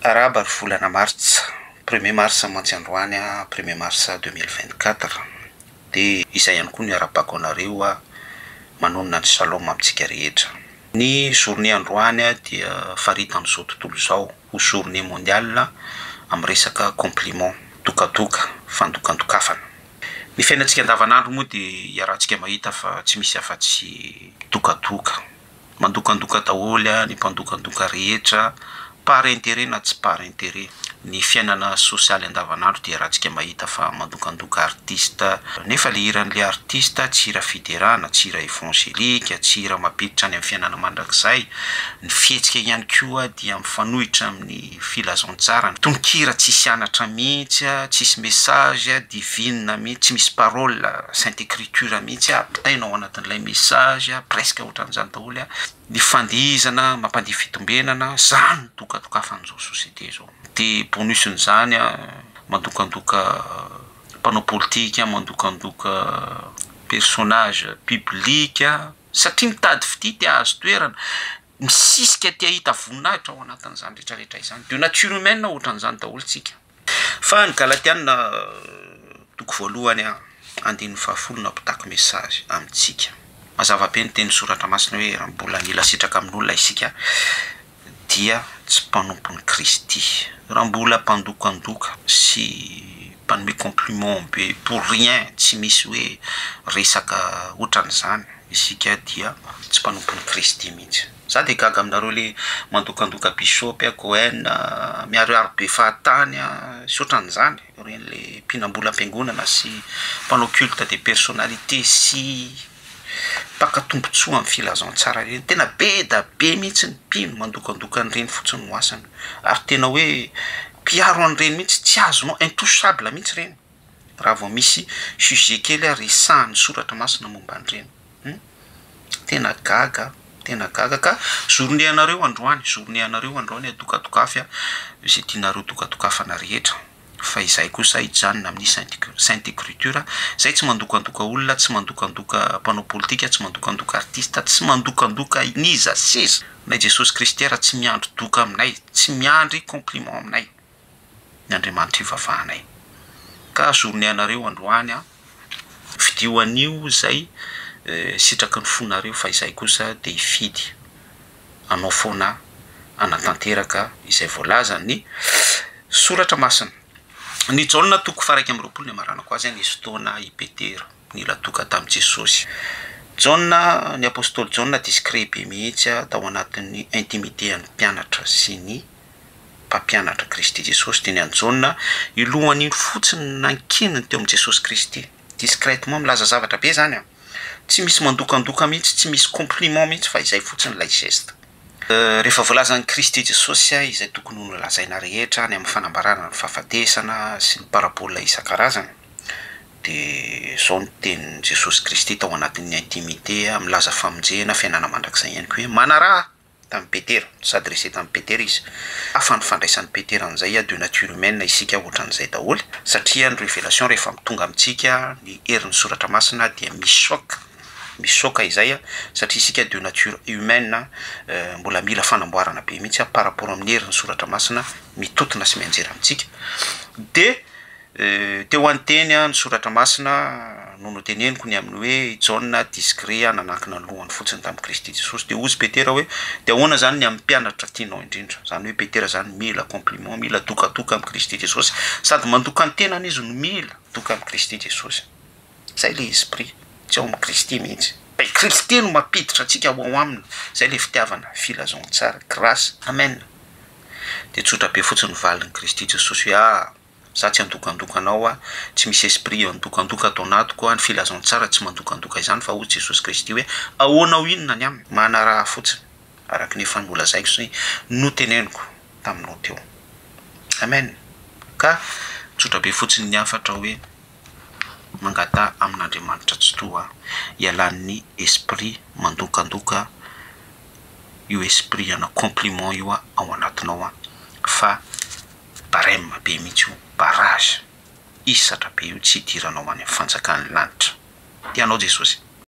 Araba ary volana martsa 1er mars mantsy androany 1er mars 2024 dia izay ihany koa ny arabako anareo manonona ny shalom amintsika rehetra. Ny journée androany dia faritan'izao tontolo izao ho journée mondiale amin'ny resaka compliment dokadoka fandokandokafana. Ny fiainantsika andavanandro moa dia iarahantsika mahita fa tsy misy afa-tsy dokadoka. Mandokandoka daholo ny mpandokandoka rehetra par intérêt na tsy par intérêt. Ny fiainana sosialy andavanandro dia rahantsika mahita fa mandokandoka artista nefa le hiran'le artista tsy hira fiderana, tsy hira évangélika, tsy hira mampiditra any amin'ny fiainana mandrakizay. Ny fihetsika ihany koa dia mifanohitra amin'ny filazantsara. Tononkira tsisy anatra mihitsy, tsisy message divine mihitsy, tsy misy parole sainte écriture mihitsy apitainao anatin'ilay message presque ohatran'izany daholo. Ny fandihizana mampandihy fitombenana zany dokadokafan'izao société zao. Dia bonusin'izany mandokandoka mpanao politika, mandokandoka personnage public satria mitady fitity azo toerana, misisika tia hita voninahitra ao anatin'izany rehetrarehetra izany. De nature humaine ohatran'izany daholo tsika. Fa ny Galatiana toko voalohany andininy fahafolona mpitako message amintsika. Mazava be ny teny soratra masina hoe raha mbola mila sitraka amin'olona isika dia tsy mpanompon'ny Kristy. Raha mbola mpandokandoka sy mpanome compliment be pour rien, tsy misy hoe resaka ohatran'izany isika dia tsy mpanompon'ny Kristy mihitsy. Za dia gaga aminareo le mandokandoka bishop Cohen miaroaro be fahatany sy ohatran'izany, reny le mpinambola am-piangonana sy mpanao culte des personnalités sy mpaka tombontsoa amin'ny filazantsara reny. Tena be da be mihitsy ny mpino mandokandoka an'ireny fotsiny no asany, ary tena hoe mpiaro an'ireny mihitsy, tsy azonao intouchable mihitsy reny raha vao misy sujet kely resahan'ny soratra masina momba an'ireny. Tena gaga ka journée anareo androany dokadokafy izay tianareo dokadokafana rehetra. Fa izay kosa hijanona amin'ny sainte écriture, izay tsy mandokandoka olona, tsy mandokandoka mpanao politika, tsy mandokandoka artista, tsy mandokandoka niza sisa. Nay Jesosy Kristy raha tsy miandry doka aminay, tsy miandry compliment aminay, ny Andriamanitra ivavahanay. Ka journée anareo androany vidio anio izay sitraky ny fonareo, fa izay kosa dia hifidy anao foana anatanteraka izay voalaza ny soratra masina. Ny Jaona toko faraiky amby roapolo ny amaranako azy nisy fotoana ipetera nila doka tamin'i Jesosy. Jaona, ny apôstôly Jaona discret be mihitsy tao anatin'ny intimité ny mpianatra sy ny mpampianatra Kristy Jesosy. Dia ny any Jaona ilohany fotsiny nankininy teo amin'ny Jesosy Kristy discrètement milaza zavatra be zany. Tsy misy mandokandoka mihitsy, tsy misy compliment mihitsy, fa izay fotsiny lay geste. Rehefa voalazan'ny Kristy Jesosy izay tokony ho lazaina rehetra ny amin'ny fanambarana ny fahafatesana sy ny parabola isan-karazany, dia zao ny tenin'i Jesosy Kristy tao anatin'ny intimité milaza famonjena fiainana mandrakizay ihany koa hoe manaraha tamin'ny Petera, s'adressé tamin'ny Petera izy. Hafa ny fandraisan'ny Petera an'izay de nature humaine isika ohatran'izay daholo, satria ny révélation rehefa mitonga amintsika ny herin'ny soratra masina dia misoka izay satria isika de nature humaine mbola mila fanamboarana be mihitsy par rapport amin'ny herin'ny soratra masina mitotona sy mianjera amintsika. Dia teo anteny ny soratra masina no noteneniko ny amin'ny hoe Jaona discret nanankina ny lohany fotsiny tamin'ny Kristy Jesosy. Dia ozy Petera hoe dia ahoana zany ny amin'ny mpianatra tianao indrindra, zany hoe Petera zany mila compliment, mila dokadoka amin'ny Kristy Jesosy, sady mandoka ny tenany izy no mila doka amin'ny Kristy Jesosy. Zay le esprit tsy ao amin'ny Kristy mihitsy. Kristy no mampiditra antsika ao aminy, zay le fitiavana filazantsara grâce. Amen. Dia tsotra be fotsiny valin'ny Kristy Jesosy hoe za tsy andokandokanao tsy misy esprit andokandoka atao anatiko ny filazantsara tsy mandokandoka izany, fa hoy Jesosy Kristy hoe ahoanao inona ny aminy, manaraha fotsiny araka ny fanolazaiko sy noteneniko taminao teo. Amen. Ka tsotra be fotsiny ny afatra hoe mangata amin'Andriamanitra tsy toa ialan'ny esprit mandokandoka, io esprit ana compliment io ao anatinao fa barème be mihitsy io, barrage isatra be io tsy hidiranao any amin'ny fanjakan'ny lanitra. Tianao Jesosy.